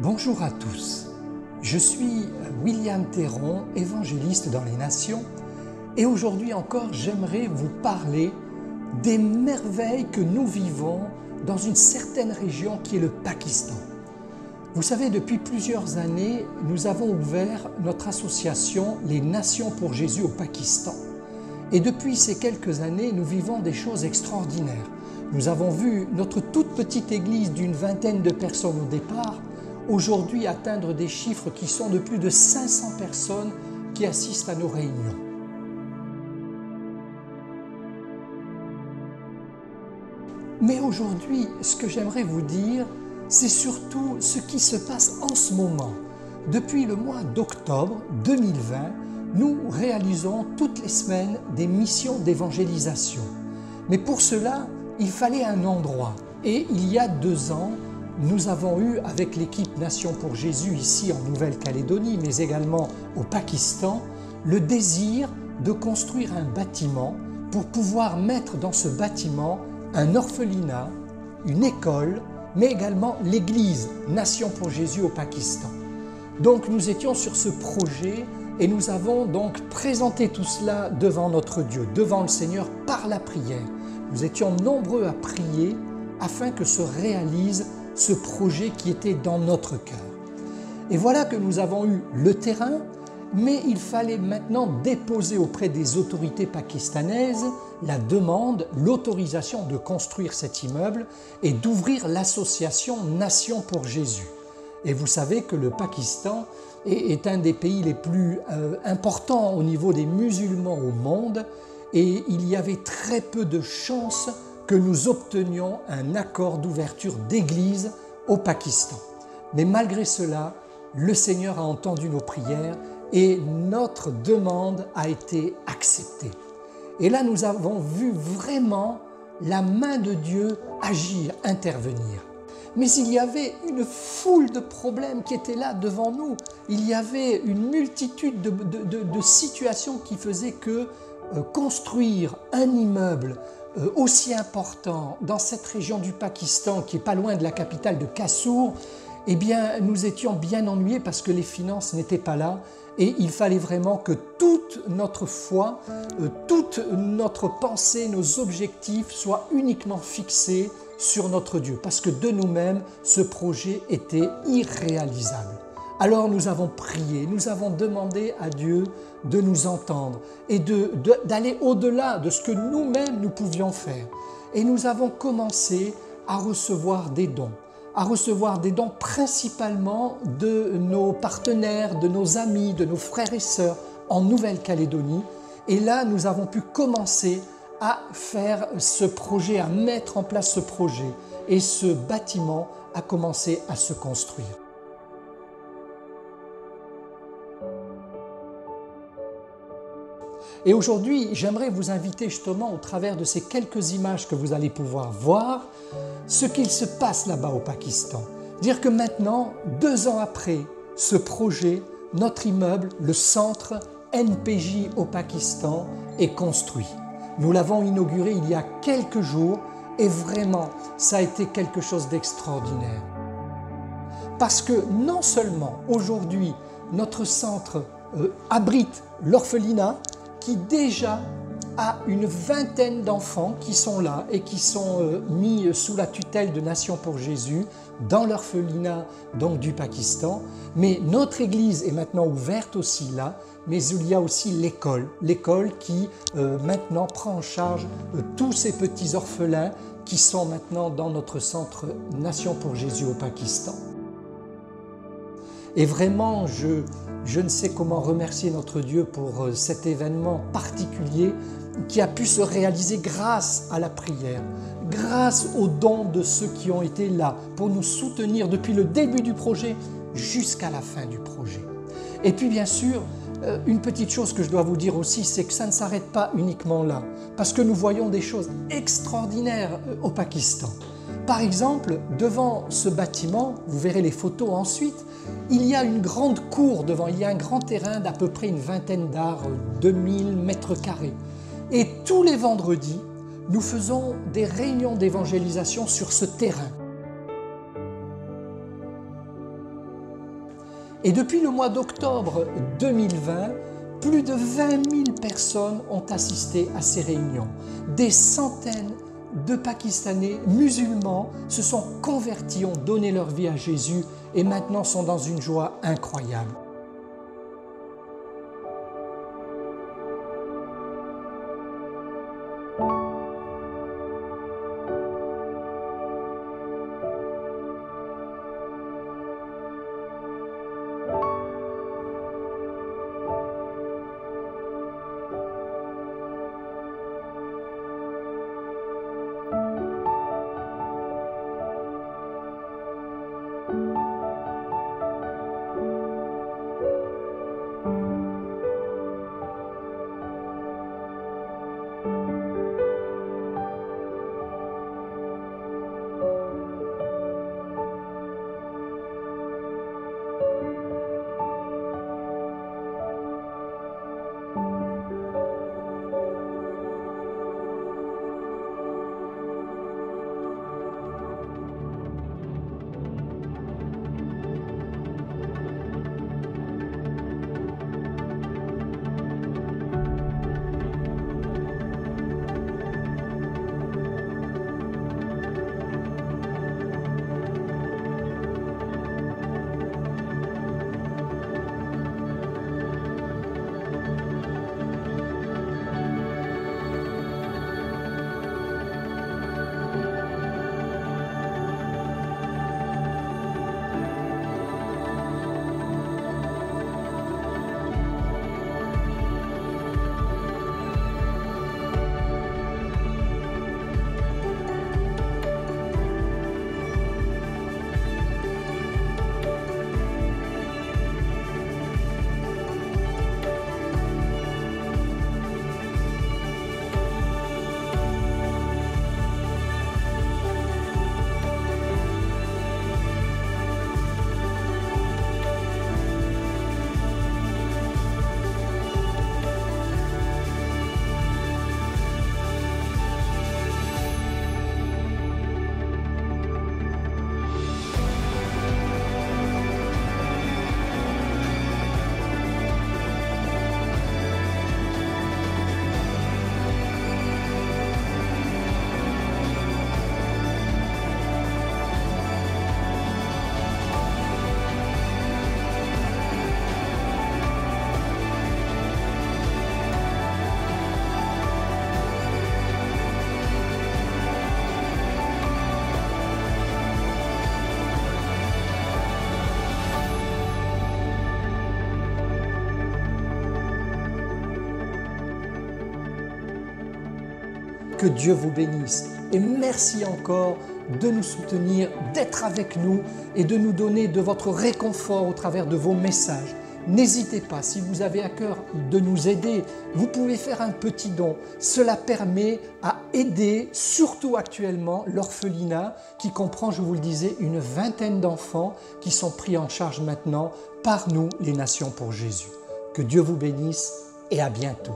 Bonjour à tous, je suis William Théron, évangéliste dans les nations, et aujourd'hui encore j'aimerais vous parler des merveilles que nous vivons dans une certaine région qui est le Pakistan. Vous savez, depuis plusieurs années, nous avons ouvert notre association Les Nations pour Jésus au Pakistan. Et depuis ces quelques années, nous vivons des choses extraordinaires. Nous avons vu notre toute petite église d'une vingtaine de personnes au départ, aujourd'hui atteindre des chiffres qui sont de plus de 500 personnes qui assistent à nos réunions. Mais aujourd'hui, ce que j'aimerais vous dire, c'est surtout ce qui se passe en ce moment. Depuis le mois d'octobre 2020, nous réalisons toutes les semaines des missions d'évangélisation. Mais pour cela, il fallait un endroit. Et il y a 2 ans, nous avons eu, avec l'équipe Nations pour Jésus ici en Nouvelle-Calédonie, mais également au Pakistan, le désir de construire un bâtiment pour pouvoir mettre dans ce bâtiment un orphelinat, une école, mais également l'église Nations pour Jésus au Pakistan. Donc nous étions sur ce projet et nous avons donc présenté tout cela devant notre Dieu, devant le Seigneur par la prière. Nous étions nombreux à prier afin que se réalise ce projet qui était dans notre cœur. Et voilà que nous avons eu le terrain, mais il fallait maintenant déposer auprès des autorités pakistanaises la demande, l'autorisation de construire cet immeuble et d'ouvrir l'association Nations pour Jésus. Et vous savez que le Pakistan est un des pays les plus importants au niveau des musulmans au monde, et il y avait très peu de chances que nous obtenions un accord d'ouverture d'église au Pakistan. Mais malgré cela, le Seigneur a entendu nos prières et notre demande a été acceptée. Et là, nous avons vu vraiment la main de Dieu agir, intervenir. Mais il y avait une foule de problèmes qui étaient là devant nous. Il y avait une multitude de situations qui faisaient que construire un immeuble aussi important dans cette région du Pakistan, qui n'est pas loin de la capitale de Kassour, eh bien, nous étions bien ennuyés parce que les finances n'étaient pas là et il fallait vraiment que toute notre foi, toute notre pensée, nos objectifs soient uniquement fixés sur notre Dieu, parce que de nous-mêmes, ce projet était irréalisable. Alors nous avons prié, nous avons demandé à Dieu de nous entendre et d'aller au-delà de ce que nous-mêmes nous pouvions faire. Et nous avons commencé à recevoir des dons principalement de nos partenaires, de nos amis, de nos frères et sœurs en Nouvelle-Calédonie. Et là, nous avons pu commencer à faire ce projet, à mettre en place ce projet. Et ce bâtiment a commencé à se construire. Et aujourd'hui, j'aimerais vous inviter justement au travers de ces quelques images que vous allez pouvoir voir, ce qu'il se passe là-bas au Pakistan. Dire que maintenant, 2 ans après ce projet, notre immeuble, le centre NPJ au Pakistan, est construit. Nous l'avons inauguré il y a quelques jours et vraiment, ça a été quelque chose d'extraordinaire. Parce que non seulement aujourd'hui, notre centre abrite l'orphelinat, qui déjà a une vingtaine d'enfants qui sont là et qui sont mis sous la tutelle de Nations pour Jésus dans l'orphelinat donc du Pakistan. Mais notre église est maintenant ouverte aussi là, mais il y a aussi l'école qui maintenant prend en charge tous ces petits orphelins qui sont maintenant dans notre centre Nations pour Jésus au Pakistan. Et vraiment, je ne sais comment remercier notre Dieu pour cet événement particulier qui a pu se réaliser grâce à la prière, grâce aux dons de ceux qui ont été là pour nous soutenir depuis le début du projet jusqu'à la fin du projet. Et puis bien sûr, une petite chose que je dois vous dire aussi, c'est que ça ne s'arrête pas uniquement là, parce que nous voyons des choses extraordinaires au Pakistan. Par exemple, devant ce bâtiment, vous verrez les photos ensuite, il y a une grande cour devant, il y a un grand terrain d'à peu près une vingtaine d'arts, 2000 mètres carrés. Et tous les vendredis, nous faisons des réunions d'évangélisation sur ce terrain. Et depuis le mois d'octobre 2020, plus de 20 000 personnes ont assisté à ces réunions. Des centaines de Pakistanais musulmans se sont convertis, ont donné leur vie à Jésus et maintenant sont dans une joie incroyable. Que Dieu vous bénisse et merci encore de nous soutenir, d'être avec nous et de nous donner de votre réconfort au travers de vos messages. N'hésitez pas, si vous avez à cœur de nous aider, vous pouvez faire un petit don. Cela permet à aider, surtout actuellement, l'orphelinat qui comprend, je vous le disais, une vingtaine d'enfants qui sont pris en charge maintenant par nous, les Nations pour Jésus. Que Dieu vous bénisse et à bientôt.